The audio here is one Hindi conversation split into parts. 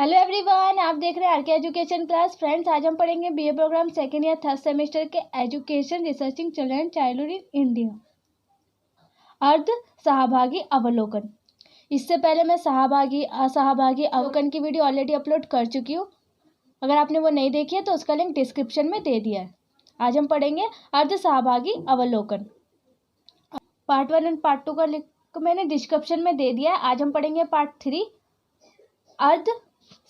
हेलो एवरीवन, आप देख रहे हैं आरके एजुकेशन क्लास। फ्रेंड्स, आज हम पढ़ेंगे BA programme second year third semester के education researching children childhood in India अर्ध सहभागी अवलोकन। इससे पहले मैं सहभागी असहभागी अवलोकन की वीडियो ऑलरेडी अपलोड कर चुकी हूँ। अगर आपने वो नहीं देखी है तो उसका लिंक डिस्क्रिप्शन में दे दिया है। आज हम पढ़ेंगे अर्ध सहभागी अवलोकन। पार्ट 1 एंड पार्ट 2 का लिंक मैंने डिस्क्रिप्शन में दे दिया है। आज हम पढ़ेंगे पार्ट 3 अर्ध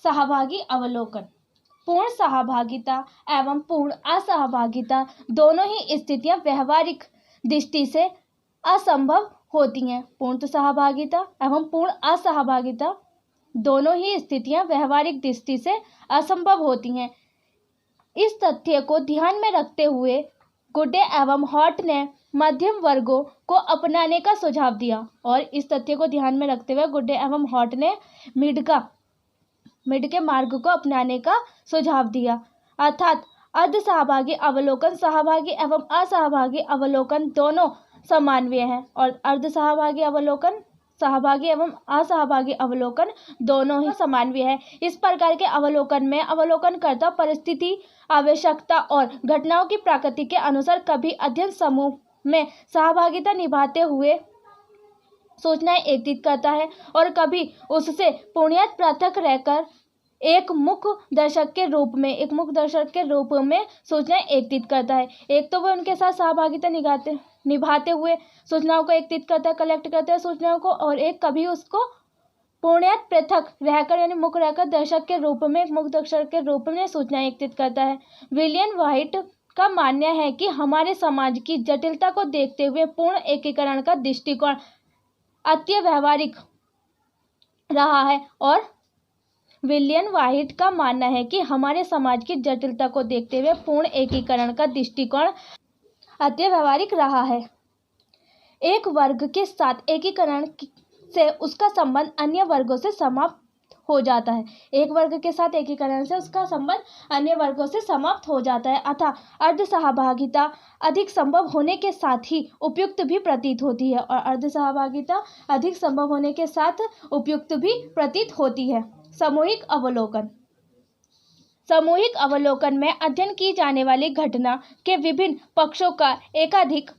सहभागी अवलोकन। पूर्ण सहभागिता एवं पूर्ण असहभागिता दोनों ही स्थितियां व्यवहारिक दृष्टि से असंभव होती हैं। पूर्ण सहभागिता एवं पूर्ण असहभागिता दोनों ही स्थितियां व्यवहारिक दृष्टि से असंभव होती हैं। इस तथ्य को ध्यान में रखते हुए गुड्डे एवं हॉट ने मध्यम वर्गों को अपनाने का सुझाव दिया। और इस तथ्य को ध्यान में रखते हुए गुड्डे एवं हॉट ने मिड के मार्ग को अपनाने का सुझाव दिया। अर्थात अर्ध सहभागी अवलोकन सहभागी एवं असहभागी अवलोकन दोनों समान्वय हैं और अर्ध सहभागी अवलोकन सहभागी एवं असहभागी अवलोकन दोनों ही समान्वय है। इस प्रकार के अवलोकन में अवलोकनकर्ता परिस्थिति, आवश्यकता और घटनाओं की प्रकृति के अनुसार कभी अध्ययन समूह में सहभागिता निभाते हुए सूचनाएं एकत्रित करता है और कभी उससे पूर्णतः पृथक रहकर एक मुख्य दर्शक के रूप में सूचनाएं एकत्रित करता है। एक तो वो उनके साथ सहभागिता निभाते हुए सूचनाओं को एकत्रित करता है, कलेक्ट करता है सूचनाओं को, और एक कभी उसको पूर्णतः पृथक रहकर यानी मुख्य रहकर दर्शक के रूप में एक मुख्य दर्शक के रूप में सूचनाएं एकत्रित करता है। विलियम व्हाइट का मानना है कि हमारे समाज की जटिलता को देखते हुए पूर्ण एकीकरण का दृष्टिकोण अति व्यवहारिक रहा है। और विलियम व्हाइट का मानना है कि हमारे समाज की जटिलता को देखते हुए पूर्ण एकीकरण का दृष्टिकोण अति व्यवहारिक रहा है। एक वर्ग के साथ एकीकरण से उसका संबंध अन्य वर्गों से समाप्त हो जाता है। एक वर्ग के साथ एकीकरण से उसका संबंध अन्य वर्गों से समाप्त हो जाता है। अतः अर्ध सहभागिता अधिक संभव होने के साथ ही उपयुक्त भी प्रतीत होती है और अर्ध सहभागिता अधिक संभव होने के साथ उपयुक्त भी प्रतीत होती है। सामूहिक अवलोकन। सामूहिक अवलोकन में अध्ययन की जाने वाली घटना के विभिन्न पक्षों का एकाधिक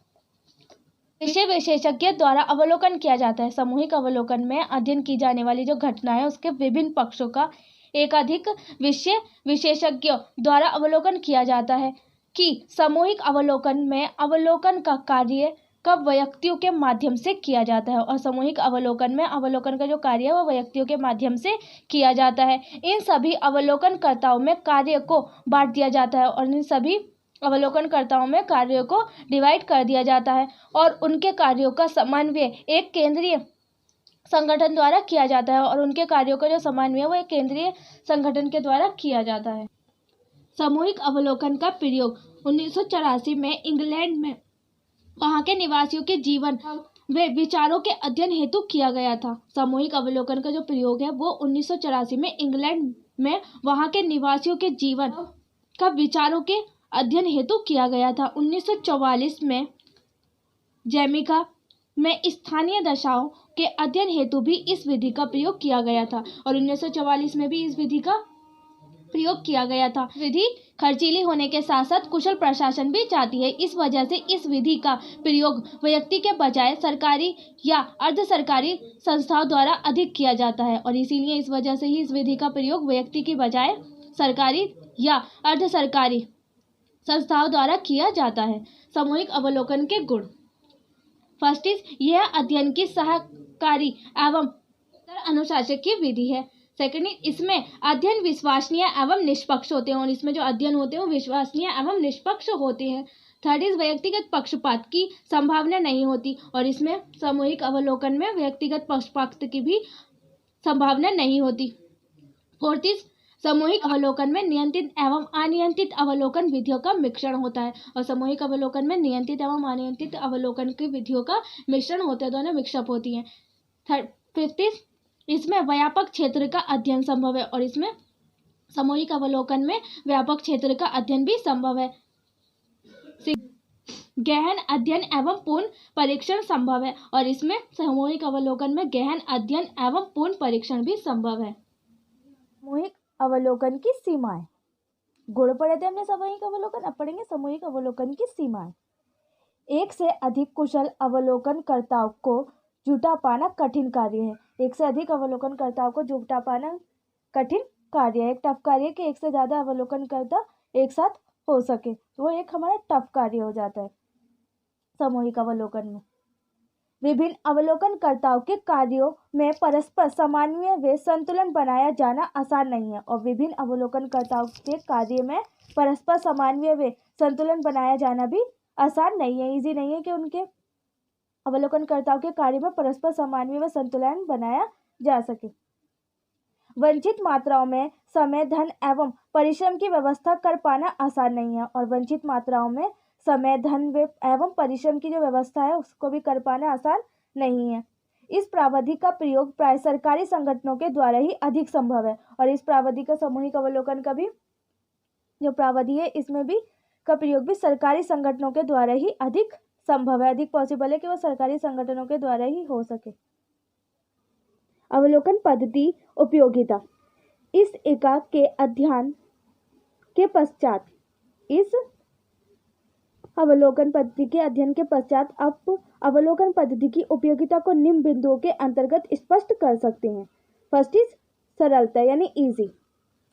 विषय विशेषज्ञ द्वारा अवलोकन किया जाता है। सामूहिक अवलोकन में अध्ययन की जाने वाली जो घटना है उसके विभिन्न पक्षों का एकाधिक विषय विशेषज्ञों द्वारा अवलोकन किया जाता है। कि सामूहिक अवलोकन में अवलोकन का कार्य कब व्यक्तियों के माध्यम से किया जाता है और सामूहिक अवलोकन में अवलोकन का जो कार्य है वो व्यक्तियों के माध्यम से किया जाता है। इन सभी अवलोकनकर्ताओं में कार्य को बांट दिया जाता है और इन सभी अवलोकनकर्ताओं में कार्यों को डिवाइड कर दिया जाता है और उनके कार्यों का समन्वय एक केंद्रीय संगठन द्वारा किया जाता है और उनके कार्यों का जो समन्वय वो एक केंद्रीय संगठन के द्वारा किया जाता है। सामूहिक अवलोकन का प्रयोग 1984 में इंग्लैंड में वहां के निवासियों के जीवन व विचारों के अध्ययन हेतु किया गया था। सामूहिक अवलोकन का जो प्रयोग है वो 1984 में इंग्लैंड में वहां के निवासियों के जीवन का विचारों के अध्ययन हेतु किया गया था। 1944 में जमैका में स्थानीय दशाओं के अध्ययन हेतु भी इस विधि का प्रयोग किया गया था और 1944 में भी इस विधि का प्रयोग किया गया था। विधि खर्चीली होने के साथ साथ कुशल प्रशासन भी चाहती है। इस वजह से इस विधि का प्रयोग व्यक्ति के बजाय सरकारी या अर्ध सरकारी संस्थाओं द्वारा अधिक किया जाता है और इसीलिए इस वजह से ही इस विधि का प्रयोग व्यक्ति के बजाय सरकारी या अर्ध सरकारी संस्थाओं द्वारा किया जाता है। सामूहिक अवलोकन के गुण। फर्स्ट इज, यह अध्ययन की सहकारी एवं अनुशासित की विधि है। सेकंड इज, इसमें अध्ययन विश्वसनीय एवं निष्पक्ष होते हैं और इसमें जो अध्ययन होते हैं वो विश्वसनीय एवं निष्पक्ष होते हैं। थर्ड इज, व्यक्तिगत पक्षपात की संभावना नहीं होती और इसमें सामूहिक अवलोकन में व्यक्तिगत पक्षपात की भी संभावना नहीं होती। फोर्थ इज, सामूहिक अवलोकन में नियंत्रित एवं अनियंत्रित अवलोकन विधियों का मिश्रण होता है और सामूहिक अवलोकन में नियंत्रित एवं अनियंत्रित अवलोकन की विधियों का मिश्रण होता है, दोनों मिक्सअप होती हैं। फिफ्थ इज, इसमें व्यापक क्षेत्र का अध्ययन संभव है और इसमें सामूहिक अवलोकन में व्यापक क्षेत्र का अध्ययन भी संभव है। गहन अध्ययन एवं पूर्ण परीक्षण संभव है और इसमें सामूहिक अवलोकन में गहन अध्ययन एवं पूर्ण परीक्षण भी संभव है। सामूहिक अवलोकन की सीमाएं। गुण पढ़े थे हमने सामूहिक अवलोकन, अब पढ़ेंगे सामूहिक अवलोकन की सीमाएं। एक से अधिक कुशल अवलोकनकर्ताओं को जुटा पाना कठिन कार्य है। एक से अधिक अवलोकनकर्ताओं को जुटा पाना कठिन कार्य है। एक टफ कार्य है कि एक से ज्यादा अवलोकनकर्ता एक साथ हो सके, तो वो एक हमारा टफ कार्य हो जाता है सामूहिक अवलोकन में। विभिन्न अवलोकनकर्ताओं के कार्यों में परस्पर समन्वय व संतुलन बनाया जाना आसान नहीं है। और विभिन्न अवलोकनकर्ताओं के कार्य में परस्पर समन्वय व संतुलन बनाया जाना भी आसान नहीं है, इजी नहीं है कि उनके अवलोकनकर्ताओं के कार्य में परस्पर समन्वय व संतुलन बनाया जा सके। वंचित मात्राओं में समय, धन एवं परिश्रम की व्यवस्था कर पाना आसान नहीं है। और वंचित मात्राओं में समय, धन एवं परिश्रम की जो व्यवस्था है उसको भी कर पाना आसान नहीं है। इस प्रावधि का प्रयोग प्राय सरकारी संगठनों के द्वारा ही अधिक संभव है। और इस प्रावधि का सामूहिक अवलोकन का भी जो प्रावधि है इसमें भी का प्रयोग भी सरकारी संगठनों के द्वारा ही अधिक संभव है, अधिक पॉसिबल है कि वो सरकारी संगठनों के द्वारा ही हो सके। अवलोकन पद्धति उपयोगिता। इस एकाक के अध्ययन के पश्चात अवलोकन पद्धति के अध्ययन के पश्चात आप अवलोकन पद्धति की उपयोगिता को निम्न बिंदुओं के अंतर्गत स्पष्ट कर सकते हैं। फर्स्ट इज सरलता यानी इजी।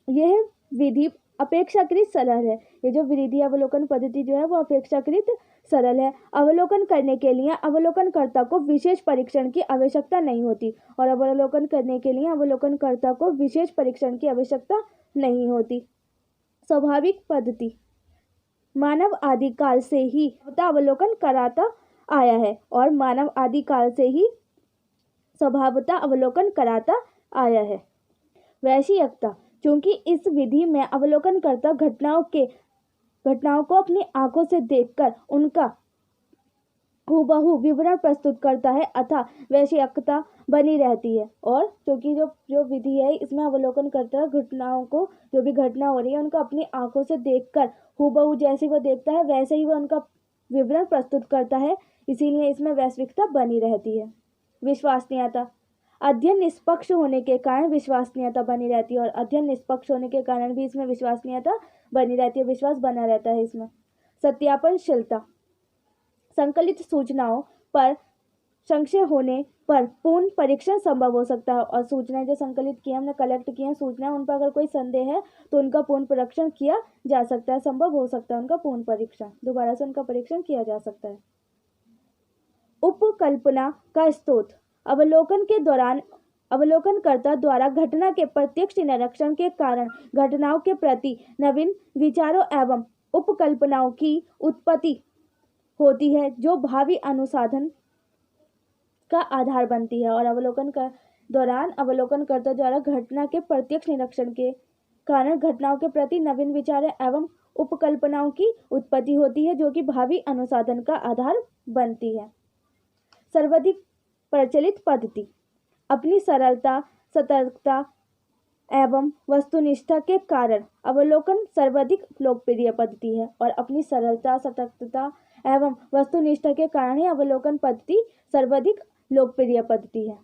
यह विधि अपेक्षाकृत सरल है। ये जो विधि अवलोकन पद्धति जो है वो अपेक्षाकृत सरल है। अवलोकन करने के लिए अवलोकनकर्ता को विशेष परीक्षण की आवश्यकता नहीं होती। और अवलोकन करने के लिए अवलोकनकर्ता को विशेष परीक्षण की आवश्यकता नहीं होती। स्वाभाविक पद्धति। मानव आदिकाल से ही अवलोकन कराता आया है और मानव आदिकाल से ही स्वभावतः अवलोकन कराता आया है। वैश्यिकता। चूंकि इस विधि में अवलोकनकर्ता घटनाओं को अपनी आंखों से देखकर उनका हूबहू विवरण प्रस्तुत करता है अतः वैश्यिकता बनी रहती है। और क्योंकि जो विधि है इसमें अवलोकनकर्ता घटनाओं को, जो भी घटना हो रही है उनको अपनी आंखों से देखकर हूबहू जैसे वो देखता है वैसे ही वो उनका विवरण प्रस्तुत करता है, इसीलिए इसमें वैश्विकता बनी रहती है। विश्वसनीयता। अध्ययन निष्पक्ष होने के कारण विश्वसनीयता बनी रहती है और अध्ययन निष्पक्ष होने के कारण भी इसमें विश्वसनीयता बनी रहती है, विश्वास बना रहता है इसमें। सत्यापनशीलता। संकलित सूचनाओं पर संशय होने पर पूर्ण परीक्षण संभव हो सकता है। और सूचनाएं जो संकलित की हमने कलेक्ट की हैं सूचनाएं, उन पर अगर कोई संदेह है तो उनका पूर्ण परीक्षण किया जा सकता है, संभव हो सकता है उनका पूर्ण परीक्षण, दोबारा से उनका परीक्षण किया जा सकता है। उपकल्पना का स्रोत। अवलोकन के दौरान अवलोकनकर्ता द्वारा घटना के प्रत्यक्ष निरीक्षण के कारण घटनाओं के प्रति नवीन विचारों एवं उपकल्पनाओं की उत्पत्ति होती है जो भावी अनुसंधान का आधार बनती है। और अवलोकन के दौरान अवलोकनकर्ता द्वारा घटना के प्रत्यक्ष निरीक्षण के कारण घटनाओं के प्रति नवीन विचारों एवं उपकल्पनाओं की उत्पत्ति होती है जो कि भावी अनुसंधान का आधार बनती है। सर्वाधिक प्रचलित पद्धति। अपनी सरलता, सतर्कता एवं वस्तुनिष्ठता के कारण अवलोकन सर्वाधिक लोकप्रिय पद्धति है। और अपनी सरलता, सतर्कता एवं वस्तुनिष्ठता के कारण ही अवलोकन पद्धति सर्वाधिक लोकप्रिय पद्धति है।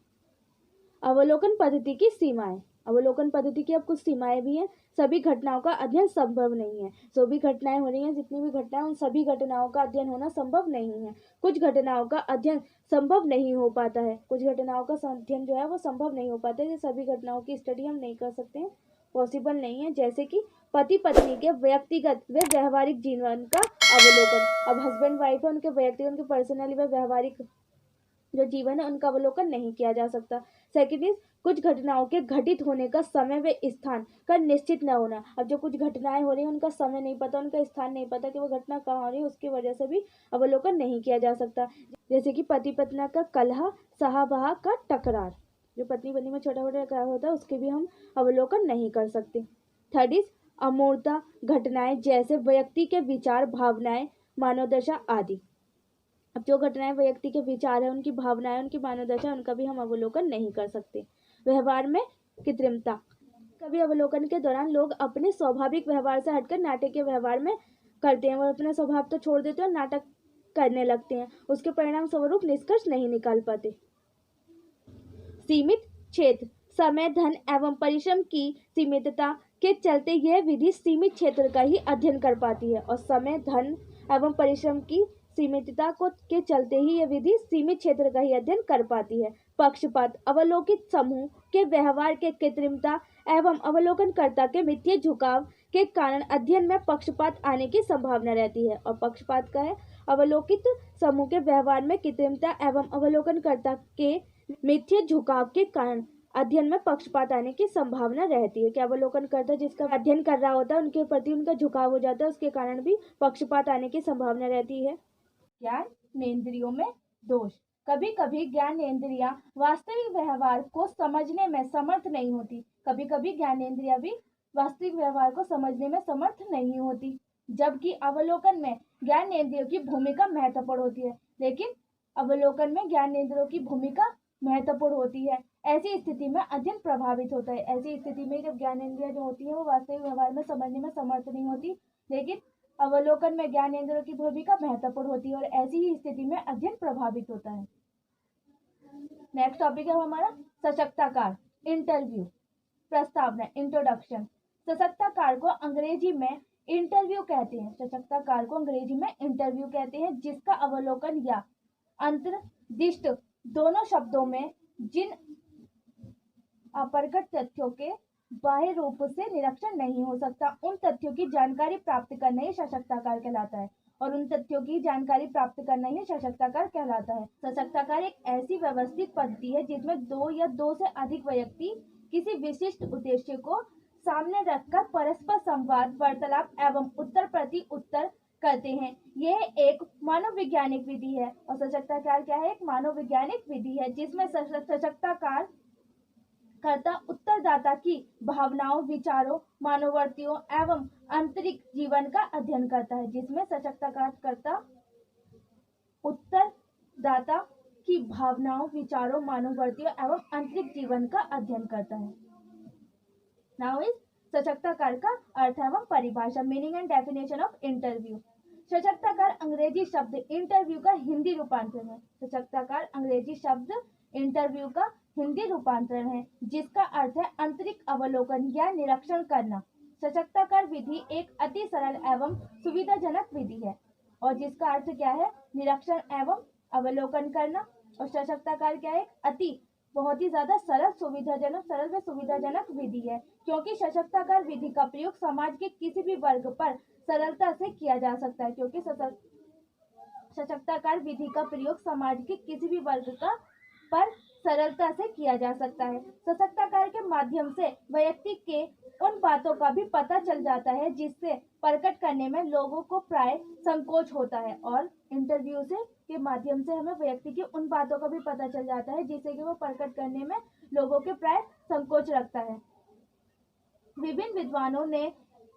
अवलोकन पद्धति की सीमाएं। अवलोकन पद्धति की अब कुछ सीमाएं भी हैं। सभी घटनाओं का अध्ययन संभव नहीं है। जो भी घटनाएं हो रही हैं, जितनी भी घटनाएं, उन सभी घटनाओं का अध्ययन होना संभव नहीं है। कुछ घटनाओं का अध्ययन संभव नहीं हो पाता है, कुछ घटनाओं का अध्ययन जो है वो संभव नहीं हो पाता है। सभी घटनाओं की स्टडी हम नहीं कर सकते हैं, पॉसिबल नहीं है। जैसे कि पति पत्नी के व्यक्तिगत व व्यवहारिक जीवन का अवलोकन। अब हस्बैंड वाइफ है, उनके व्यक्तिगत, उनके पर्सनली व व्यवहारिक जो जीवन है उनका अवलोकन नहीं किया जा सकता। सेकेंड इज कुछ घटनाओं के घटित होने का समय व स्थान का निश्चित न होना। अब जो कुछ घटनाएं हो रही हैं उनका समय नहीं पता, उनका स्थान नहीं पता कि वो घटना कहाँ हो रही है, उसकी वजह से भी अवलोकन नहीं किया जा सकता। जैसे कि पति पत्नी का कलह, सहाबहा का टकरार, जो पत्नी पत्नी में छोटा छोटा टकरार होता है उसके भी हम अवलोकन नहीं कर सकते। थर्ड इज अमूर्त घटनाएं जैसे व्यक्ति के विचार, भावनाएं, मानवदशा आदि। अब जो घटनाएं व्यक्ति के विचार है, उनकी भावनाएं, उनकी मानवदशा, उनका भी हम अवलोकन नहीं कर सकते। व्यवहार में कृत्रिमता। कभी अवलोकन के दौरान लोग अपने स्वाभाविक व्यवहार से हटकर नाटकीय व्यवहार में करते हैं, वो अपना स्वभाव तो छोड़ देते हैं और नाटक करने लगते हैं, उसके परिणाम स्वरूप निष्कर्ष नहीं निकाल पाते। सीमित क्षेत्र। समय, धन एवं परिश्रम की सीमितता के चलते यह विधि सीमित क्षेत्र का ही अध्ययन कर पाती है। और समय, धन एवं परिश्रम की सीमितता को के चलते ही यह विधि सीमित क्षेत्र का ही अध्ययन कर पाती है। पक्षपात, अवलोकित समूह के व्यवहार के कृत्रिमता एवं अवलोकनकर्ता के मिथ्या झुकाव के कारण अध्ययन में पक्षपात आने की संभावना रहती है। और पक्षपात का है अवलोकित समूह के व्यवहार में कृत्रिमता एवं अवलोकनकर्ता के मिथ्या झुकाव के कारण अध्ययन में पक्षपात आने की संभावना रहती है। कि अवलोकनकर्ता जिसका अध्ययन कर रहा होता है उनके प्रति उनका झुकाव हो जाता है, उसके कारण भी पक्षपात आने की संभावना रहती है। ज्ञानेंद्रियों में दोष। कभी कभी ज्ञानेंद्रियां वास्तविक व्यवहार को समझने में समर्थ नहीं होती। कभी कभी ज्ञानेंद्रियां भी वास्तविक व्यवहार को समझने में समर्थ नहीं होती, जबकि अवलोकन में ज्ञानेंद्रियों की भूमिका महत्वपूर्ण होती है। लेकिन अवलोकन में ज्ञानेंद्रियों की भूमिका महत्वपूर्ण होती है। ऐसी स्थिति में अध्ययन प्रभावित होता है। ऐसी स्थिति में जब ज्ञानेंद्रियां जो होती है वो वास्तविक व्यवहार में समझने में समर्थ नहीं होती, लेकिन अवलोकन में ज्ञानेंद्रियों की भूमिका महत्वपूर्ण होती है और ऐसी ही स्थिति में अध्ययन प्रभावित होता है। नेक्स्ट टॉपिक है हमारा सशक्ताकार। इंटरव्यू, प्रस्तावना, इंट्रोडक्शन। सशक्ताकार को अंग्रेजी में इंटरव्यू कहते हैं। सशक्ताकार को अंग्रेजी में इंटरव्यू कहते हैं, जिसका अवलोकन या अंतर्दृष्टि दोनों शब्दों में जिन अप्रकट तथ्यों के बाह्य रूप से निरीक्षण नहीं हो सकता, उन तथ्यों की जानकारी प्राप्त करना ही सशक्ताकार कहलाता है। और उन तथ्यों की जानकारी प्राप्त करना ही सशक्ताकार कहलाता है। सशक्ताकार एक ऐसी व्यवस्थित पद्धति है जिसमें दो या दो से अधिक व्यक्ति किसी विशिष्ट उद्देश्य को सामने रखकर परस्पर संवाद, वार्तालाप एवं उत्तर प्रति उत्तर करते हैं। यह एक मानववैज्ञानिक विधि है। और सशक्ताकार क्या है? एक मानववैज्ञानिक विधि है जिसमें सशक्ताकार कर्ता उत्तरदाता की भावनाओं, विचारों, मनोवृत्तियों एवं आंतरिक जीवन का अध्ययन करता है। जिसमें सशक्ताकार कर्ता उत्तरदाता की भावनाओं, विचारों, मनोवृत्तियों एवं आंतरिक जीवन का अध्ययन करता है। नाउ इज सशक्ताकार का अर्थ एवं परिभाषा। Meaning and definition of interview. सशक्ताकार अंग्रेजी शब्द इंटरव्यू का हिंदी रूपांतरण है। सशक्ताकार अंग्रेजी शब्द इंटरव्यू का हिंदी रूपांतरण है, जिसका अर्थ है आंतरिक अवलोकन या निरीक्षण करना। सशक्ताकार विधि एक अति सरल एवं सुविधाजनक विधि है और जिसका अर्थ क्या है? निरीक्षण एवं अवलोकन करना। और सशक्ताकार क्या है? अति बहुत ही ज्यादा सरल व सुविधाजनक विधि है, क्योंकि सशक्ताकार विधि का प्रयोग समाज के किसी भी वर्ग पर सरलता से किया जा सकता है। क्योंकि सशक्ताकार विधि का प्रयोग समाज के किसी भी वर्ग का पर सरलता से किया जा सकता है। सशक्ताकार के माध्यम से व्यक्ति के उन बातों का भी पता चल जाता है जिससे प्रकट करने में लोगों को प्राय संकोच होता है। और इंटरव्यू से के माध्यम से हमें व्यक्ति की उन बातों का भी पता चल जाता है जिससे कि वो प्रकट करने में लोगों के प्राय संकोच रखता है। विभिन्न विद्वानों ने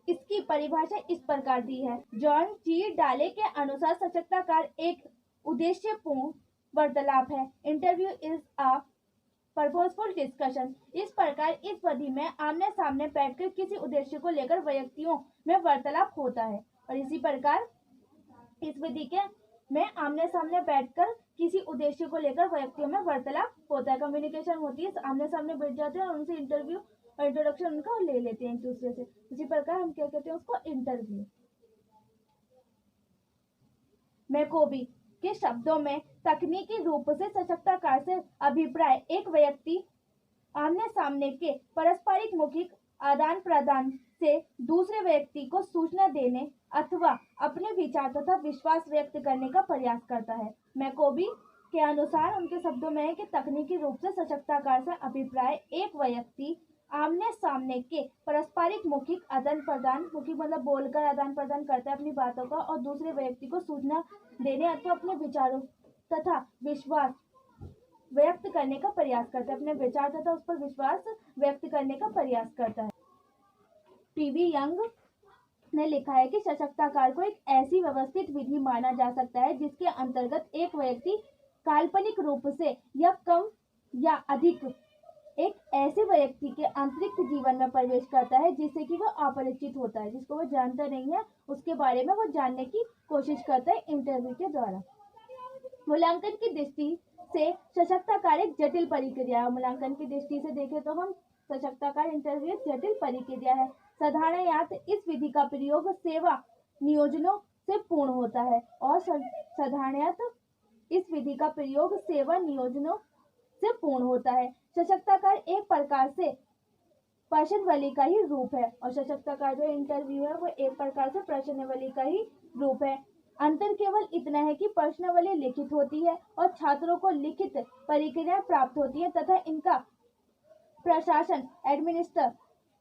इसकी परिभाषा इस प्रकार दी है। जॉन जी डाले के अनुसार सशक्ताकार एक उद्देश्यपूर्ण वार्तालाप है। Interview is a purposeful discussion. इस प्रकार इस विधि में आमने सामने बैठकर किसी उद्देश्य को लेकर व्यक्तियों में वार्तालाप होता है। और इसी प्रकार इस विधि के में आमने सामने बैठकर किसी उद्देश्य को लेकर व्यक्तियों में वार्तालाप होता है, कम्युनिकेशन होती है। आमने सामने बैठ जाते हैं और उनसे इंटरव्यू और इंट्रोडक्शन उनका ले लेते हैं एक दूसरे से। इसी प्रकार हम क्या कहते हैं उसको? इंटरव्यू। मैकोबी के शब्दों में तकनीकी रूप से सशक्ताकार से अभिप्राय एक व्यक्ति आमने सामने के पारस्परिक मौखिक आदान प्रदान से दूसरे व्यक्ति को सूचना देने अथवा अपने विचार तथा विश्वास व्यक्त करने का प्रयास करता है। मैकोबी के अनुसार उनके शब्दों में है कि तकनीकी रूप से सशक्ताकार से अभिप्राय एक व्यक्ति आमने सामने के पारस्परिक मौखिक आदान प्रदान, मौखिक मतलब बोलकर आदान प्रदान करता है अपनी बातों का, और दूसरे व्यक्ति को सूचना देने अथवा अपने विचारों तथा विश्वास व्यक्त करने का प्रयास करता है। अपने विचार तथा उस पर विश्वास व्यक्त करने का प्रयास करता है। पीवी यंग ने लिखा है कि सशक्ताकार को एक ऐसी व्यवस्थित विधि माना जा सकता है जिसके अंतर्गत एक व्यक्ति काल्पनिक रूप से या कम या अधिक एक ऐसे व्यक्ति के आंतरिक जीवन में प्रवेश करता है जिससे कि वो अपरिचित होता है, जिसको वो जानता नहीं है, उसके बारे में वो जानने की कोशिश करता है इंटरव्यू के द्वारा। मूल्यांकन की दृष्टि से सशक्ताकार एक जटिल प्रक्रिया है। मूल्यांकन की दृष्टि से देखें तो हम सशक्ताकार इंटरव्यू एक जटिल प्रक्रिया है। साधारणतः इस विधि का प्रयोग सेवा नियोजनों से पूर्ण होता है और साधारणतः इस विधि का प्रयोग सेवा नियोजनों से पूर्ण होता है। सशक्ताकार एक प्रकार से प्रश्नावली का ही रूप है और सशक्ताकार जो इंटरव्यू है वो एक प्रकार से प्रश्नावली का ही रूप है। अंतर केवल इतना है कि प्रश्नावली लिखित होती है और छात्रों को लिखित प्रक्रिया प्राप्त होती है तथा इनका प्रशासन एडमिनिस्टर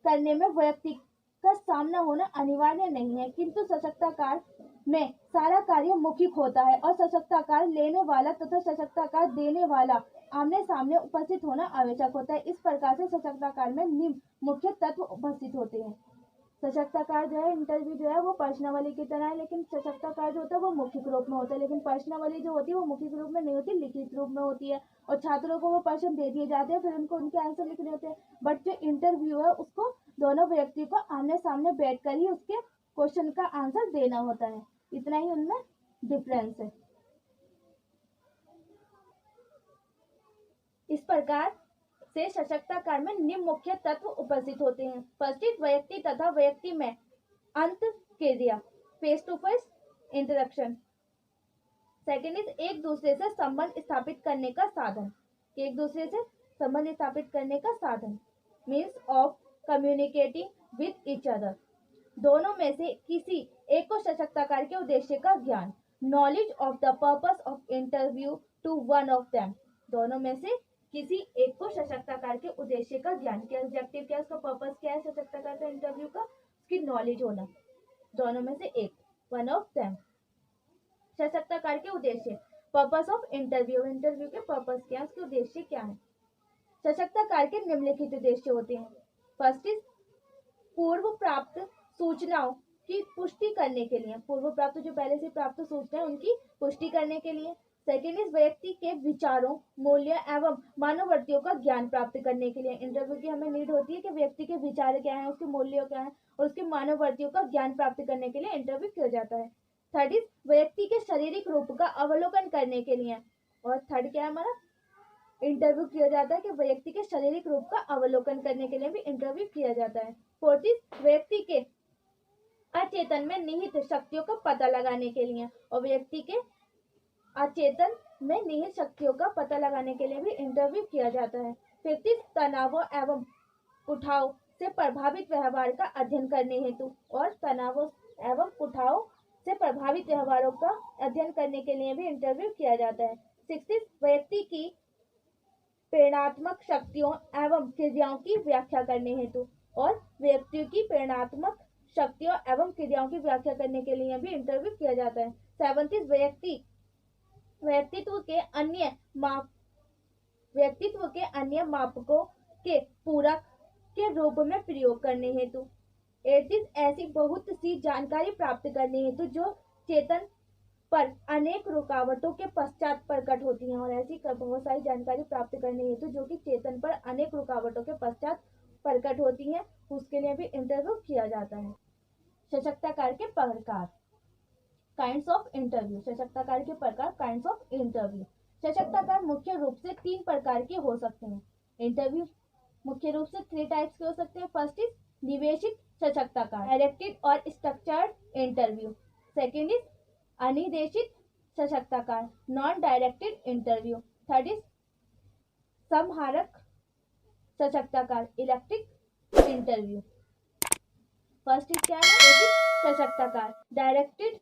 करने में व्यक्ति का सामना होना अनिवार्य नहीं है, किंतु सशक्ताकार में सारा कार्य मौखिक होता है और सशक्ताकार लेने वाला तथा सशक्ताकार देने वाला आमने सामने उपस्थित होना आवश्यक होता है। इस प्रकार से सशक्ताकार में निम्न मुख्य तत्व उपस्थित होते हैं। सशक्ताकार जो है इंटरव्यू जो है वो प्रश्नावली की तरह है, लेकिन सशक्ताकार जो होता है वो मौखिक रूप में होता है, लेकिन प्रश्नावली जो होती है वो मौखिक रूप में नहीं होती, लिखित रूप में होती है और छात्रों को वो प्रश्न दे दिए जाते हैं, फिर उनको उनके आंसर लिखने होते हैं। बट जो इंटरव्यू है उसको दोनों व्यक्ति को आमने सामने बैठ कर ही उसके क्वेश्चन का आंसर देना होता है। इतना ही उनमें डिफरेंस है। इस प्रकार से सशक्ताकार में निम्न मुख्य तत्व उपस्थित होते हैं। फर्स्ट इज व्यक्ति तथा व्यक्ति में अंत क्रिया, face to face interaction. Second is एक दूसरे से संबंध स्थापित करने का साधन, एक दूसरे से संबंध स्थापित करने का साधन means of communicating with each other. दोनों में से किसी एक को सशक्ताकार के उद्देश्य का ज्ञान, knowledge of the purpose of interview to one of them. दोनों में से किसी एक को सशक्ताकार के उद्देश्य का ज्ञान, क्या ऑब्जेक्टिव क्या है, उसका पर्पस क्या है सशक्ताकार का इंटरव्यू का, उसकी नॉलेज होना। दोनों में से एक, वन ऑफ देम। सशक्ताकार के उद्देश्य, पर्पस ऑफ इंटरव्यू, इंटरव्यू के पर्पस क्या है, उसके उद्देश्य क्या है। सशक्ताकार के निम्नलिखित उद्देश्य होते हैं। फर्स्ट इज पूर्व प्राप्त सूचनाओं की पुष्टि करने के लिए, पूर्व प्राप्त जो पहले से प्राप्त सूचनाएं उनकी पुष्टि करने के लिए। सेकेंड इज व्यक्ति के विचारों, मूल्य एवं मनोवृत्तियों का ज्ञान प्राप्त करने के लिए। इंटरव्यू की हमें नीड होती है कि व्यक्ति के विचार क्या है, उसके मूल्य क्या है और उसके मनोवृत्तियों का ज्ञान प्राप्त करने के लिए इंटरव्यू किया जाता है। थर्ड इज व्यक्ति के शारीरिक रूप का अवलोकन करने के लिए, और थर्ड क्या है हमारा, इंटरव्यू किया जाता है कि व्यक्ति के शारीरिक रूप का अवलोकन करने के लिए भी इंटरव्यू किया जाता है। फोर्थ इज व्यक्ति के अचेतन में निहित शक्तियों का पता लगाने के लिए, और व्यक्ति के अचेतन में निहित शक्तियों का पता लगाने के लिए भी इंटरव्यू किया जाता है। फिफ्थ इज तनाव एवं उठाव से प्रभावित व्यवहार का अध्ययन करने हेतु, और तनाव एवं उठाव से प्रभावित व्यवहारों का अध्ययन करने के लिए भी इंटरव्यू किया जाता है। सिक्स्थ इज व्यक्ति की प्रेरणात्मक शक्तियों एवं क्रियाओं की व्याख्या करने हेतु, और व्यक्तियों की प्रेरणात्मक शक्तियों एवं क्रियाओं की व्याख्या करने के लिए भी इंटरव्यू किया जाता है। सेवंथ इज व्यक्तित्व के अन्य मापकों के पूरक के रूप में प्रयोग करने हेतु। एट्थ इज ऐसी बहुत सी जानकारी प्राप्त करने हेतु जो चेतन पर अनेक रुकावटों के पश्चात प्रकट होती हैं, और ऐसी बहुत सारी जानकारी प्राप्त करने हेतु जो कि चेतन पर अनेक रुकावटों के पश्चात प्रकट होती हैं, उसके लिए भी इंटरव्यू किया जाता है। सशक्ताकार के प्रकार, काइंड्स ऑफ इंटरव्यू। सशक्ताकार के प्रकार, काइंड्स ऑफ इंटरव्यू। सशक्ताकार मुख्य रूप से 3 प्रकार के हो सकते हैं। इंटरव्यू मुख्य रूप से 3 टाइप्स के हो सकते हैं। फर्स्ट इज निवेशित सशक्ताकार, डायरेक्टेड और स्ट्रक्चर्ड इंटरव्यू। सेकेंड इज अनिर्देशित सशक्ताकार, non directed interview. Third is समाहारक सशक्ताकार, इलेक्ट्रिक इंटरव्यू। फर्स्ट इज क्या है, सशक्ताकार, डायरेक्टेड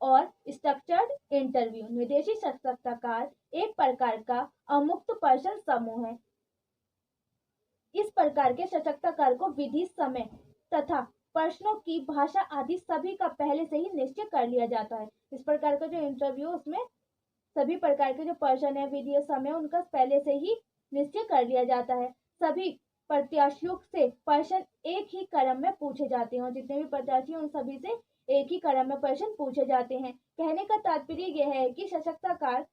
और स्ट्रक्चर्ड इंटरव्यू। निर्देशित सशक्ताकार एक प्रकार का अमुक्त प्रश्न समूह है। इस प्रकार के सशक्ताकार को विधि, समय तथा प्रश्नों की भाषा आदि सभी का पहले से ही निश्चय कर लिया जाता है। इस प्रकार का जो इंटरव्यू, उसमें सभी प्रकार के जो प्रश्न है, विधि और समय, उनका पहले से ही निश्चय कर लिया जाता है। सभी प्रत्याशियों से प्रश्न एक ही क्रम में पूछे जाते हैं, और जितने भी प्रत्याशी उन सभी से एक ही क्रम में प्रश्न पूछे जाते हैं। कहने का तात्पर्य यह है कि सशक्ताकार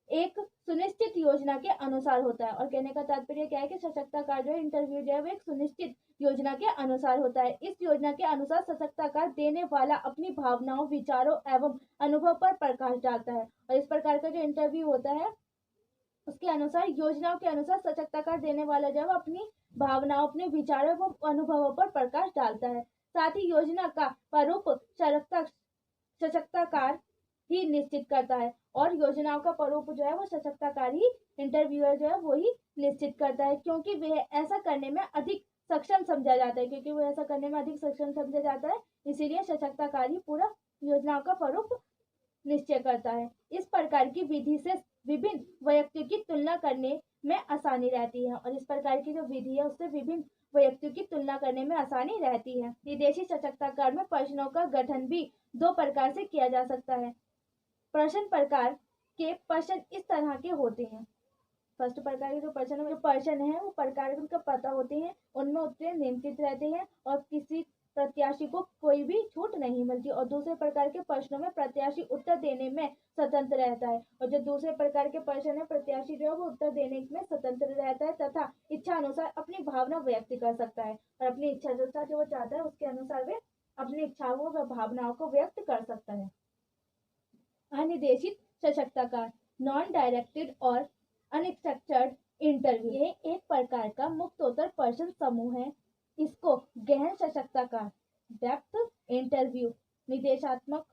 एक सुनिश्चित योजना के अनुसार होता है, और कहने का तात्पर्य क्या है कि सशक्ताकार जो इंटरव्यू जो है वो एक सुनिश्चित योजना के अनुसार होता है। इस योजना के अनुसार सशक्ताकार देने वाला अपनी भावनाओं, विचारों एवं अनुभव पर प्रकाश डालता है, और इस प्रकार का जो इंटरव्यू होता है उसके अनुसार योजनाओं के अनुसार सशक्ताकार देने वाला जब अपनी भावनाओं, अपने विचारों व अनुभवों पर प्रकाश डालता है। साथ ही योजना का स्वरूप सशक्ताकार ही निश्चित करता है और योजनाओं का स्वरूप जो है वो सशक्ताकार ही इंटरव्यूअर जो है वो ही निश्चित करता है, क्योंकि वह ऐसा करने में अधिक सक्षम समझा जाता है, इसीलिए सशक्ताकार ही पूरा योजनाओं का स्वरूप निश्चय करता है। इस प्रकार की विधि से विभिन्न व्यक्तियों की तुलना करने में आसानी रहती है और इस प्रकार की जो विधि है उससे विभिन्न व्यक्तियों की तुलना करने में आसानी रहती है। विदेशी सशक्ताकार में प्रश्नों का गठन भी दो प्रकार से किया जा सकता है। प्रश्न प्रकार के प्रश्न इस तरह के होते हैं। फर्स्ट प्रकार के जो प्रश्न है वो प्रकार उनका पता होते हैं, उनमें उत्तर नियंत्रित रहते हैं और किसी प्रत्याशी को कोई भी छूट नहीं मिलती। और दूसरे प्रकार के प्रश्नों में प्रत्याशी उत्तर देने में स्वतंत्र रहता है और जो दूसरे प्रकार के प्रश्न है प्रत्याशी जो है वो उत्तर देने में स्वतंत्र रहता है तथा इच्छा अनुसार अपनी भावना व्यक्त कर सकता है और अपनी इच्छा जो वो चाहता है उसके अनुसार वे अपनी इच्छाओं व भावनाओं को व्यक्त कर सकता है। अनिर्देशित सशक्ताकार, नॉन डायरेक्टेड और अनस्ट्रक्चर्ड इंटरव्यू, ये एक प्रकार का मुक्तोत्तर प्रश्न समूह है। इसको गहन सशक्ताकार, डेप्थ इंटरव्यू, निर्देशात्मक,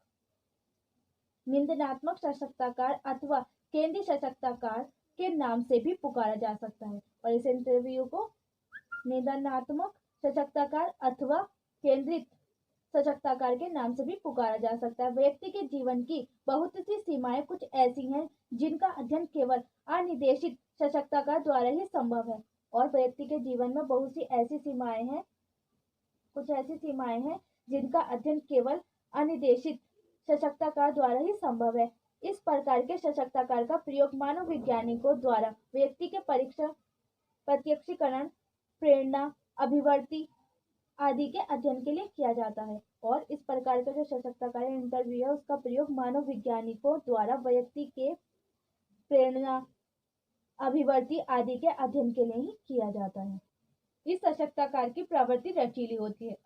निंदनात्मक सशक्ताकार अथवा केंद्रीय सशक्ताकार के नाम से भी पुकारा जा सकता है और इस इंटरव्यू को निंदनात्मक सशक्ताकार अथवा केंद्रित सशक्ताकार के नाम से भी पुकारा जा सकता है। व्यक्ति के जीवन की बहुत सी सीमाएं कुछ ऐसी हैं जिनका अध्ययन केवल अनिर्देशित सशक्ताकार द्वारा ही संभव है और व्यक्ति के जीवन में बहुत सी ऐसी सीमाएं हैं, कुछ ऐसी सीमाएं हैं जिनका अध्ययन केवल अनिर्देशित सशक्ताकार द्वारा ही संभव है। इस प्रकार के सशक्ताकार का प्रयोग मानव वैज्ञानिकों द्वारा व्यक्ति के प्रत्यक्षीकरण, प्रेरणा, अभिव्यक्ति आदि के अध्ययन के लिए किया जाता है और इस प्रकार का जो सशक्ताकार इंटरव्यू है उसका प्रयोग मानव वैज्ञानिकों द्वारा व्यक्ति के प्रेरणा, अभिव्यक्ति आदि के अध्ययन के लिए ही किया जाता है। इस सशक्ताकार की प्रवृत्ति लचीली होती है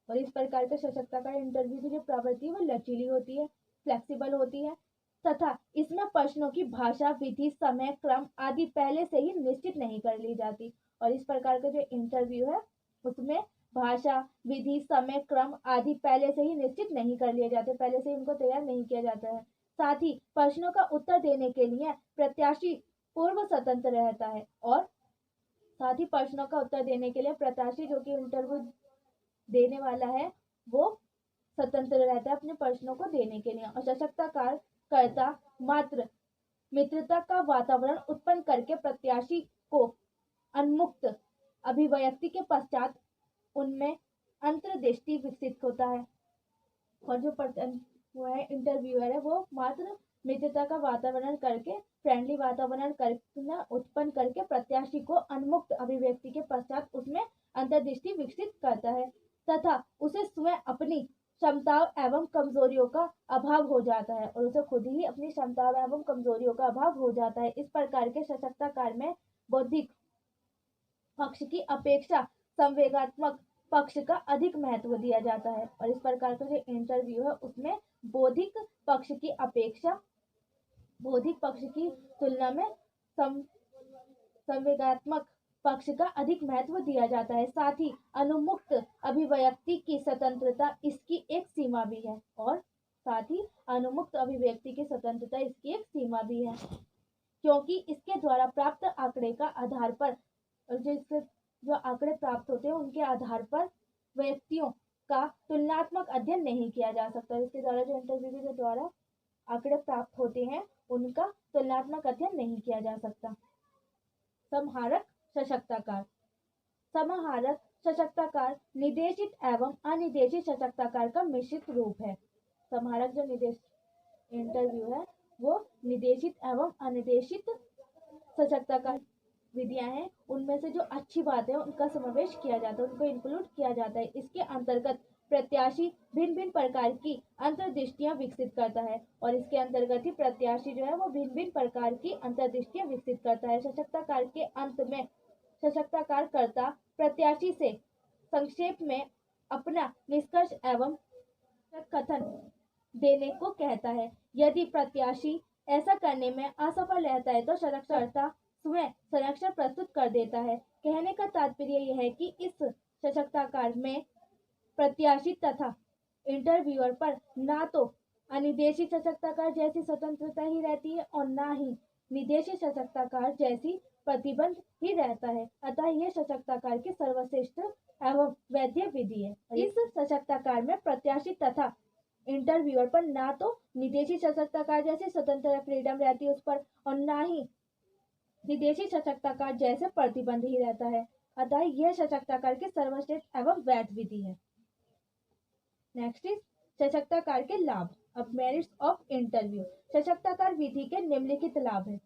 और इस प्रकार के सशक्ताकार इंटरव्यू की जो प्रवृत्ति है वो लचीली होती है, फ्लेक्सिबल होती है तथा इसमें प्रश्नों की भाषा, विधि, समय, क्रम आदि पहले से ही निश्चित नहीं कर ली जाती और इस प्रकार का जो इंटरव्यू है उसमें भाषा, विधि, समय, क्रम आदि पहले से ही निश्चित नहीं कर लिए जाते, पहले से इनको तैयार नहीं किया जाता है। साथ ही प्रश्नों का उत्तर देने के लिए प्रत्याशी पूर्व स्वतंत्र रहता है और साथ ही प्रश्नों का उत्तर देने के लिए प्रत्याशी जो कि इंटरव्यू देने वाला है वो स्वतंत्र रहता है अपने प्रश्नों को देने के लिए और सशक्ताकार कर्ता मात्र मित्रता का वातावरण उत्पन्न करके प्रत्याशी को उन्मुक्त अभिव्यक्ति के पश्चात उनमें अंतर्दृष्टि विकसित होता है और जो वो है इंटरव्यूअर है वो मात्र मित्रता का वातावरण करके, फ्रेंडली वातावरण करना उत्पन्न करके प्रत्याशी को उन्मुक्त अभिव्यक्ति के पश्चात उसमें अंतर्दृष्टि विकसित करता है तथा उसे स्वयं अपनी क्षमताओं एवं कमजोरियों का अभाव हो जाता है और उसे खुद ही अपनी क्षमताओं एवं कमजोरियों का अभाव हो जाता है। इस प्रकार के सशक्ताकार में बौद्धिक पक्ष की अपेक्षा संवेगात्मक पक्ष का अधिक महत्व दिया जाता है और इस प्रकार का जो इंटरव्यू है उसमें बौद्धिक पक्ष की अपेक्षा, बौद्धिक पक्ष की तुलना में संवेगात्मक पक्ष का अधिक महत्व दिया जाता है। साथ ही अनुमुक्त अभिव्यक्ति की स्वतंत्रता इसकी एक सीमा भी है और साथ ही अनुमुक्त अभिव्यक्ति की स्वतंत्रता इसकी एक सीमा भी है क्योंकि इसके द्वारा प्राप्त आंकड़े का आधार पर जो आंकड़े प्राप्त होते हैं उनके आधार पर व्यक्तियों का तुलनात्मक अध्ययन नहीं किया जा सकता। इसके द्वारा जो इंटरव्यू के द्वारा आंकड़े प्राप्त होते हैं उनका तुलनात्मक अध्ययन नहीं किया जा सकता। समाहारक सशक्ताकार, समाहारक सशक्ताकार निर्देशित एवं अनिर्देशित सशक्ताकार का मिश्रित रूप है। समाहारक जो इंटरव्यू है वो निर्देशित एवं अनिर्देशित सशक्ताकार विधियां हैं उनमें से जो अच्छी बात है उनका समावेश किया जाता है, उनको इंक्लूड किया जाता है। इसके अंतर्गत प्रत्याशी भिन्न भिन्न प्रकार की अंतर्दृष्टियां विकसित करता है और इसके अंतर्गत ही प्रत्याशी जो है वो भिन्न भिन्न प्रकार की अंतर्दृष्टियां विकसित करता है। सशक्ताकार के अंत में सशक्ताकार कर्ता प्रत्याशी से संक्षेप में अपना निष्कर्ष एवं कथन देने को कहता है। यदि प्रत्याशी ऐसा करने में असफल रहता है तो संरक्षणकर्ता स्वयं संरक्षण प्रस्तुत कर देता है। कहने का तात्पर्य यह है कि इस सशक्ताकार में प्रत्याशी तथा इंटरव्यूअर पर ना तो अनिर्देशित सशक्ताकार जैसी स्वतंत्रता ही रहती है और ना ही निर्देशित सशक्ताकार जैसी प्रतिबंध ही रहता है। अतः यह सशक्ताकार की सर्वश्रेष्ठ एवं वैध विधि है। इस सशक्ताकार में प्रत्याशी तथा इंटरव्यूअर पर ना तो निर्देशित सशक्ताकार जैसी स्वतंत्र फ्रीडम रहती है उस पर, और ना ही निर्देशित सशक्ताकार जैसे प्रतिबंध ही रहता है। अतः यह सशक्ताकार की सर्वश्रेष्ठ एवं वैध विधि है। नेक्स्ट इज सशक्ताकार के लाभ। अब मेरिट्स ऑफ इंटरव्यू। सशक्ताकार विधि के निम्नलिखित लाभ है।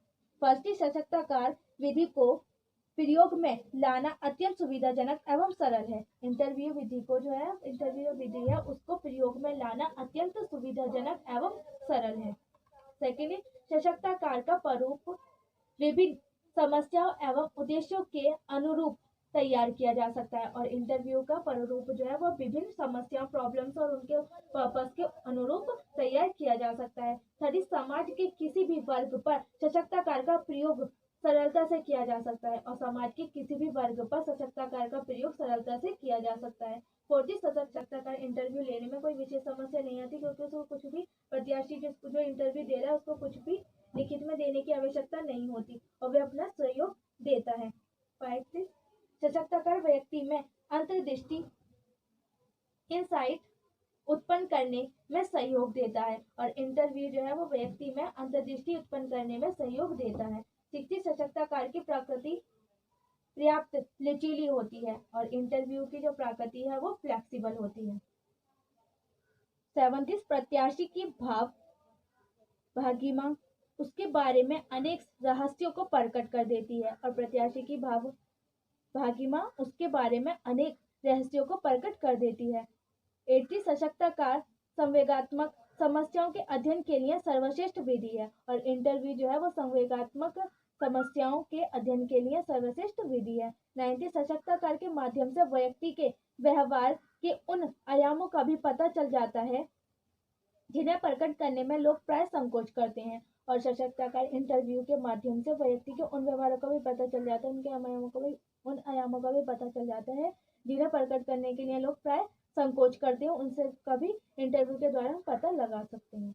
फर्स्ट इज सशक्ताकार विधि को प्रयोग में लाना अत्यंत सुविधाजनक एवं सरल है। इंटरव्यू विधि को जो है इंटरव्यू विधि है उसको प्रयोग में लाना अत्यंत सुविधाजनक एवं सरल है। सेकेंड इज सशक्ताकार का प्रारूप विभिन्न समस्याओं एवं उद्देश्यों के अनुरूप तैयार किया जा सकता है, और इंटरव्यू का प्रारूप जो है वो विभिन्न समस्याओं प्रॉब्लम्स और उनके पर्पस के अनुरूप तैयार किया जा सकता है। थर्ड, समाज के किसी भी वर्ग पर सशक्ताकार का प्रयोग सरलता से किया जा सकता है, और समाज के किसी भी वर्ग पर सशक्ताकार का प्रयोग सरलता से किया जा सकता है। फोर्थ, सशक्ताकार इंटरव्यू लेने में कोई विशेष समस्या नहीं आती, क्योंकि उसको कुछ भी प्रत्याशी जो इंटरव्यू दे रहा है उसको कुछ भी लिखित में देने की आवश्यकता नहीं होती और वे अपना सहयोग देता है। फाइव, सशक्ताकार व्यक्ति में अंतर्दृष्टि इंसाइट उत्पन्न करने में सहयोग देता है, और इंटरव्यू जो है वो व्यक्ति में अंतर्दृष्टि उत्पन्न करने में सहयोग देता है। सिक्स, सशक्ताकार की प्रकृति पर्याप्त लचीली होती है, और इंटरव्यू की जो प्रकृति है वो फ्लेक्सिबल होती है। सेवंथ, प्रत्याशी की भागिमा उसके बारे में अनेक रहस्यों को प्रकट कर देती है, और प्रत्याशी की भागिमा उसके बारे में अनेक रहस्यों को प्रकट कर देती है। 8, सशक्ताकार संवेगात्मक समस्याओं के अध्ययन के लिए सर्वश्रेष्ठ विधि है, और इंटरव्यू जो है वो संवेगात्मक समस्याओं के अध्ययन के लिए सर्वश्रेष्ठ विधि है। 9, सशक्ताकार के माध्यम से व्यक्ति के व्यवहार के उन आयामों का भी पता चल जाता है जिन्हें प्रकट करने में लोग प्राय संकोच करते हैं, और सशक्ताकार इंटरव्यू के माध्यम से व्यक्ति के उन व्यवहारों का भी पता चल जाता है, उन आयामों का भी पता चल जाता है जिन्हें प्रकट करने के लिए लोग प्राय संकोच करते हैं, उनसे कभी इंटरव्यू के द्वारा हम पता लगा सकते हैं।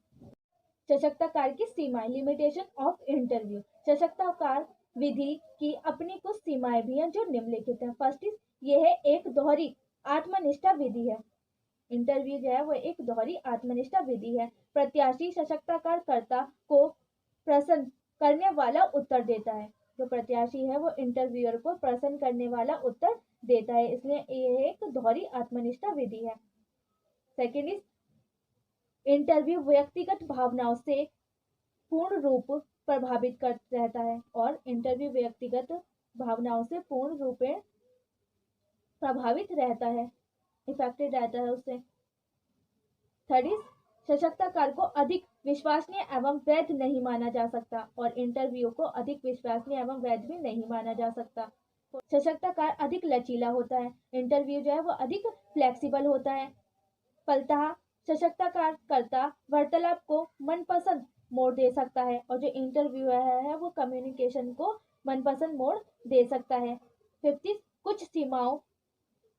सशक्ताकार की सीमाएं, लिमिटेशन ऑफ इंटरव्यू। सशक्ताकार विधि की अपनी कुछ सीमाएं भी हैं जो निम्नलिखित हैं। फर्स्ट इज, यह एक दोहरी आत्मनिष्ठा विधि है। इंटरव्यू जो है वो एक दोहरी आत्मनिष्ठा विधि है। प्रत्याशी सशक्ताकार कर्ता को प्रश्न करने वाला उत्तर देता है। जो प्रत्याशी है वो इंटरव्यूअर को प्रश्न करने वाला उत्तर देता है, इसलिए यह एक दोहरी आत्मनिष्ठा विधि है। सेकेंड इज, इंटरव्यू व्यक्तिगत भावनाओं से पूर्ण रूप प्रभावित कर रहता है, और इंटरव्यू व्यक्तिगत भावनाओं से पूर्ण रूप में प्रभावित रहता है, इफेक्टेड रहता है उससे। थर्ड इज, सशक्ताकार को अधिक विश्वसनीय एवं वैध नहीं माना जा सकता, और इंटरव्यू को अधिक विश्वसनीय एवं वैध भी नहीं माना जा सकता। सशक्ताकार अधिक लचीला होता है, इंटरव्यू जो है वो अधिक फ्लेक्सिबल होता है। फलतः सशक्ताकार कर्ता वार्तालाप को मनपसंद मोड़ दे सकता है, और जो इंटरव्यू है वो कम्युनिकेशन को मनपसंद मोड़ दे सकता है। फिफ्थ, कुछ सीमाओं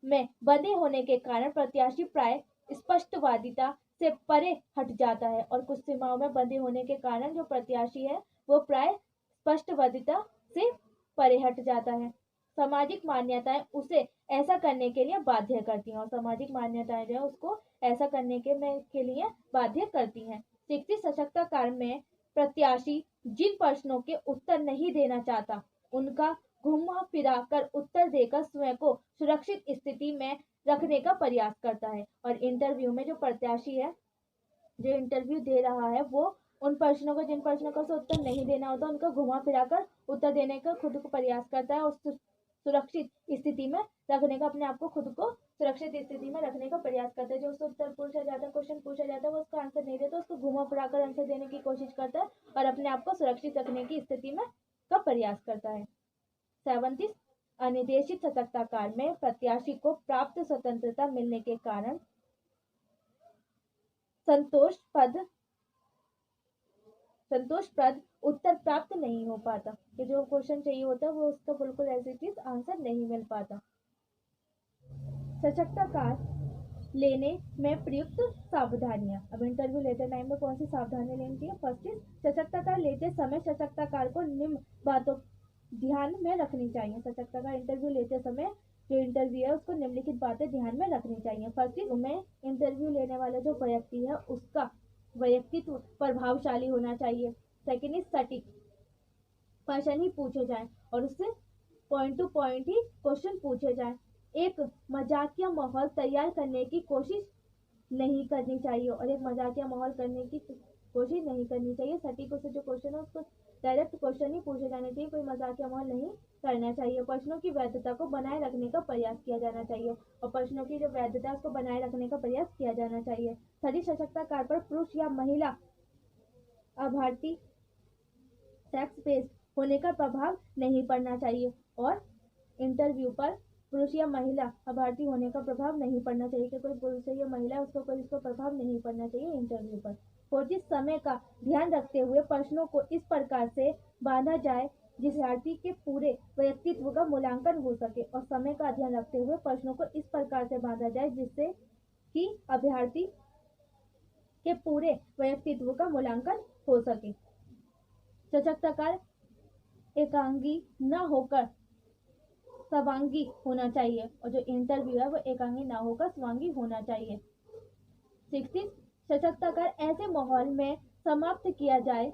में बंधे होने के कारण प्रत्याशी प्राय स्पष्टवादिता से परे हट जाता है, और कुछ सीमाओं में बंधे होने के कारण जो प्रत्याशी है वो प्राय स्पष्टवादिता से परे हट जाता है। सामाजिक मान्यताएं उसे ऐसा करने के लिए बाध्य करती हैं, और सामाजिक मान्यताएं जो है उसको ऐसा करने के लिए बाध्य करती हैं। सिक्स, सशक्ताकार में प्रत्याशी जिन प्रश्नों के उत्तर नहीं देना चाहता उनका घुमा फिरा कर उत्तर देकर स्वयं को सुरक्षित स्थिति में रखने का प्रयास करता है, और इंटरव्यू में जो प्रत्याशी है जो इंटरव्यू दे रहा है वो उन प्रश्नों को जिन प्रश्नों का उत्तर नहीं देना होता उनका घुमा फिरा कर उत्तर देने का खुद को प्रयास करता है, और सुरक्षित स्थिति में रखने का अपने आप को खुद को सुरक्षित स्थिति में रखने का प्रयास करता है। जो उससे उत्तर पूछा जाता है, क्वेश्चन पूछा जाता है, वो उसका आंसर नहीं देता, उसको घुमा फिरा कर आंसर देने की कोशिश करता है और अपने आप को सुरक्षित रखने की स्थिति में का प्रयास करता है। सेवंथ, अनिर्देशित सशक्ताकार में प्रत्याशी को प्राप्त स्वतंत्रता मिलने के कारण संतोषप्रद संतोषप्रद उत्तर प्राप्त नहीं हो पाता, कि जो क्वेश्चन चाहिए होता है वो उसका बिल्कुल एज इट इज आंसर नहीं मिल पाता। साक्षात्कार लेने में प्रयुक्त सावधानियां। अब इंटरव्यू लेते टाइम में कौन सी सावधानियां लेनी चाहिए? फर्स्ट इज साक्षात्कार लेते समय साक्षात्कार को निम्न बातों ध्यान में रखनी चाहिए। साक्षात्कार इंटरव्यू लेते समय जो इंटरव्यू है उसको निम्नलिखित बातें ध्यान में रखनी चाहिए। फर्स्ट इज में इंटरव्यू लेने वाला जो व्यक्ति है उसका व्यक्तित्व प्रभावशाली होना चाहिए। सेकेंड इज सटीक, क्वेश्चन ही पूछे जाए और उससे पॉइंट टू पॉइंट ही क्वेश्चन पूछे जाए। एक मजाकिया माहौल तैयार करने की कोशिश नहीं करनी चाहिए और एक मजाकिया माहौल करने की कोशिश नहीं करनी चाहिए। सटीक से जो क्वेश्चन है उसको डायरेक्ट क्वेश्चन ही पूछे जाने चाहिए, कोई मजाकिया माहौल नहीं करना चाहिए। प्रश्नों की वैधता को बनाए रखने का प्रयास किया जाना चाहिए और प्रश्नों की जो वैधता है उसको बनाए रखने का प्रयास किया जाना चाहिए। सभी साक्षात्कार पर पुरुष या महिला अभ्यर्थी सेक्स बेस्ड होने का प्रभाव नहीं पड़ना चाहिए और इंटरव्यू पर पुरुष या महिला अभ्यर्थी होने का प्रभाव नहीं पड़ना चाहिए, कि कोई पुरुष या महिला उसको कोई इसको प्रभाव नहीं पड़ना चाहिए इंटरव्यू पर। फोर्थ, समय का ध्यान रखते हुए प्रश्नों को इस प्रकार से बांधा जाए जिस अभ्यर्थी के पूरे व्यक्तित्व का मूल्यांकन हो सके और समय का ध्यान रखते हुए प्रश्नों को इस प्रकार से बांधा जाए जिससे कि अभ्यर्थी के पूरे व्यक्तित्व का मूल्यांकन हो सके। साक्षात्कार एकांगी न होकर स्वांगी होना चाहिए और जो इंटरव्यू है वो एकांगी ना होकर स्वांगी होना चाहिए। 6 साक्षात्कार ऐसे माहौल में समाप्त किया जाए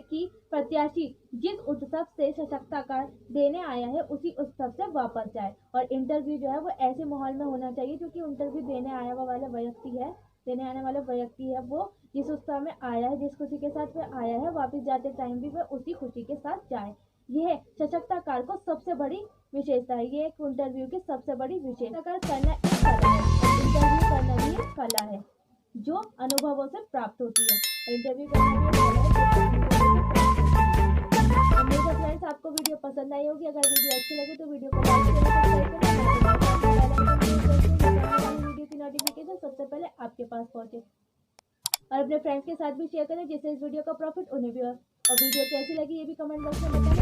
कि प्रत्याशी जिस उत्सव से साक्षात्कार देने आया है उसी उत्सव से वापस जाए और इंटरव्यू जो है वो ऐसे माहौल में होना चाहिए क्योंकि इंटरव्यू देने आने वाला व्यक्ति है वो जिस उत्सव में आया है, जिस खुशी के साथ वह आया है, वापस जाते टाइम भी वह उसी खुशी के साथ जाए। यह साक्षात्कार को सबसे बड़ी विशेषता है। ये एक इंटरव्यू की सबसे बड़ी विशेषता करना एक कला है, इंटरव्यू करना भी एक कला है जो अनुभवों से प्राप्त होती है। इंटरव्यू करना भी एक कला है। मेरे फ्रेंड्स, आपको वीडियो पसंद आई होगी। अगर वीडियो अच्छी लगे तो वीडियो को लाइक करें, वीडियो की नोटिफिकेशन सबसे पहले आपके पास पहुंचे और अपने फ्रेंड्स के साथ भी शेयर करें जिससे इस वीडियो का प्रॉफिट उन्हें भी हो। और वीडियो कैसी लगी ये भी कमेंट बॉक्स में बताएं।